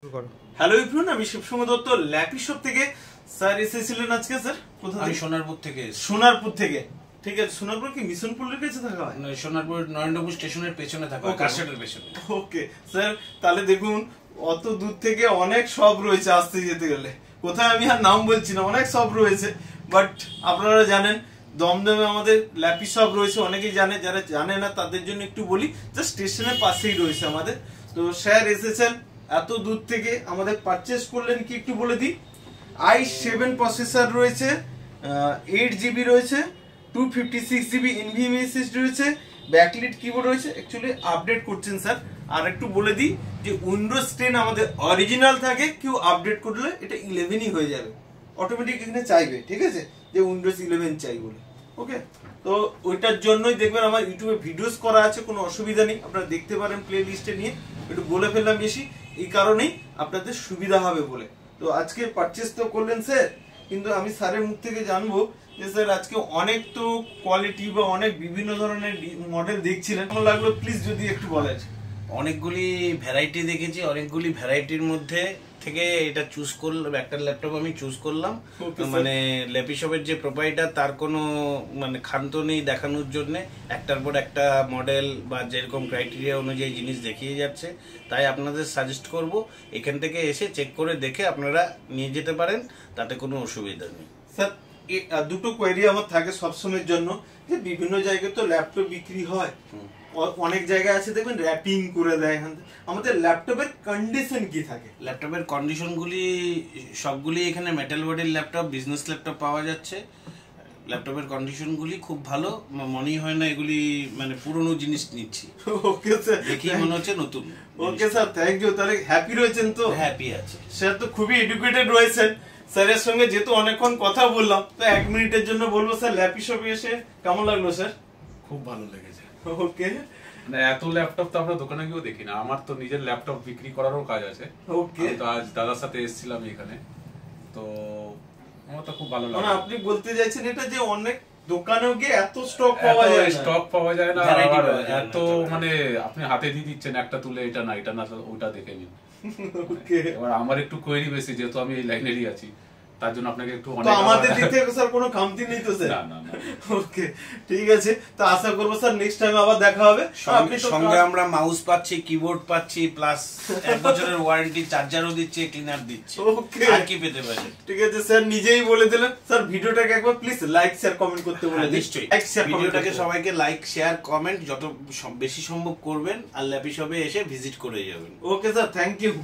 Hello everyone, আমি শিবসঙ্গ Dutta lappy shop থেকে। Sir এসেছিলেন আজকে? স্যার কোথা থেকে? সোনারপুর থেকে। সোনারপুর থেকে, ঠিক আছে। সোনারপুর কি মিশনপুরের কাছে থাকা হয়? সোনারপুর নরেন্দ্রপুর স্টেশনের পেছনে থাকা হয়, কারশেডের পেছনে। ওকে স্যার, তাহলে দেখুন অত দূর থেকে অনেক শপ রয়েছে আসতে যেতে গেলে। কোথায় আমি আর নাম বলছি না, অনেক শপ রয়েছে। বাট আপনারা জানেন দমদমে আমাদের ল্যাপি শপ রয়েছে, অনেকেই জানে। যারা জানে না তাদের জন্য একটু বলি, জাস্ট স্টেশনের পাশেই রয়েছে আমাদের। তো স্যার এসেছেন এত দূর থেকে, আমাদের পারচেস করলেন কি একটু বলে দিই। i7 প্রসেসর রয়েছে, 8GB রয়েছে, 256GB NVMe SSD রয়েছে, ব্যাকলিট কিবোর্ড রয়েছে। অ্যাকচুয়ালি আপডেট করছেন স্যার। আর একটু বলে দিই যে উইন্ডোজ 10 আমাদের অরিজিনাল থাকে, কেউ আপডেট করলে এটা 11ই হয়ে যাবে অটোমেটিক। এখানে চাইবে, ঠিক আছে, যে উইন্ডোজ 11 চাই বলে। ওকে, তো ওইটার জন্যই দেখবেন আমার ইউটিউবে ভিডিওস করা আছে, কোনো অসুবিধা নেই, আপনারা দেখতে পারেন প্লে লিস্টে নিয়ে। একটু বলে ফেললাম বেশি, এই কারণেই আপনাদের সুবিধা হবে বলে। তো আজকে পারচেস তো করলেন স্যার, কিন্তু আমি স্যারের মুখ থেকে জানবো যে স্যার আজকে অনেক তো কোয়ালিটি বা অনেক বিভিন্ন ধরনের মডেল দেখছিলেন, কেমন লাগলো প্লিজ যদি একটু বলেন। অনেকগুলি ভ্যারাইটি দেখেছি, অনেকগুলি ভ্যারাইটির মধ্যে থেকে এটা চুজ করলাম, একটা ল্যাপটপ আমি চুজ করলাম। মানে ল্যাপি শপের যে প্রোপাইটার, তার কোনো মানে ক্ষান্ত নেই দেখানোর জন্য, একটার পর একটা মডেল বা যেরকম ক্রাইটেরিয়া অনুযায়ী জিনিস দেখিয়ে যাচ্ছে। তাই আপনাদের সাজেস্ট করব এখান থেকে এসে চেক করে দেখে আপনারা নিয়ে যেতে পারেন, তাতে কোনো অসুবিধা নেই। স্যার দুটো কোয়েরি আমার থাকে সবসময়ের জন্য, যে বিভিন্ন জায়গায় তো ল্যাপটপ বিক্রি হয়, অনেক জায়গায় আছে দেখবেন র্যাপিং করে দেয়। আমাদের ল্যাপটপের কন্ডিশন কি থাকে? ল্যাপটপের কন্ডিশনগুলি সবগুলি এখানে মেটাল বডির ল্যাপটপ, বিজনেস ল্যাপটপ পাওয়া যাচ্ছে। ল্যাপটপের কন্ডিশনগুলি খুব ভালো, মনেই হয় না এগুলি মানে পুরনো জিনিস নিচ্ছি। ওকে স্যার, দেখি মনে হচ্ছে নতুন। Okay sir, thank you. তাহলে হ্যাপি রয়েছেন তো? হ্যাপি আছে স্যার, তো খুবই এডুকেটেড রয়েছেন। স্যারের সঙ্গে যেহেতু অনেকক্ষণ কথা বললাম, তো 1 মিনিটের জন্য বলবো স্যার, ল্যাপি শপে এসে কেমন লাগলো স্যার? খুব ভালো লেগেছে। ওকে, মানে এত ল্যাপটপ তো আমরা দোকানে গিয়েও দেখি না। আমার তো নিজের ল্যাপটপ বিক্রি করারও কাজ আছে। ওকে, তো আজ দাদার সাথে এসেছিলাম এখানে, তো আমার তো খুব ভালো লাগে। মানে আপনি বলতে চাইছেন এটা যে অনেক দোকানেও গিয়ে এত স্টক পাওয়া যায় না, স্টক পাওয়া যায় না, এত মানে আপনি হাতে দিয়ে দিচ্ছেন একটা তুলে, এটা না এটা না ওটা দেখে নিন। ওকে, এবার আমার একটু কোয়েরি বেশি, যেহেতু আমি এই লাইনেরই আছি, তার জন্য আপনাকে একটু তো আমাদের দিক থেকে স্যার কোনো খামতি নেই তো স্যার? না না। ওকে, ঠিক আছে। তো আশা করবো স্যার নেক্সট টাইম আবার দেখা হবে। সঙ্গে আমরা মাউস পাচ্ছি, কিবোর্ড পাচ্ছি, প্লাস 1 বছরের ওয়ারেন্টি, চার্জারও দিচ্ছে, ক্লিনার দিচ্ছে। ওকে, আর কি পেতে পারে? ঠিক আছে স্যার, নিজেই বলে দিলেন। স্যার ভিডিওটাকে একবার প্লিজ লাইক শেয়ার কমেন্ট করতে বলে দিন। নিশ্চয়ই ভিডিওটাকে সবাইকে লাইক শেয়ার কমেন্ট যত বেশি সম্ভব করবেন, আর ল্যাপি শপে এসে ভিজিট করে যাবেন। Okay sir, thank you.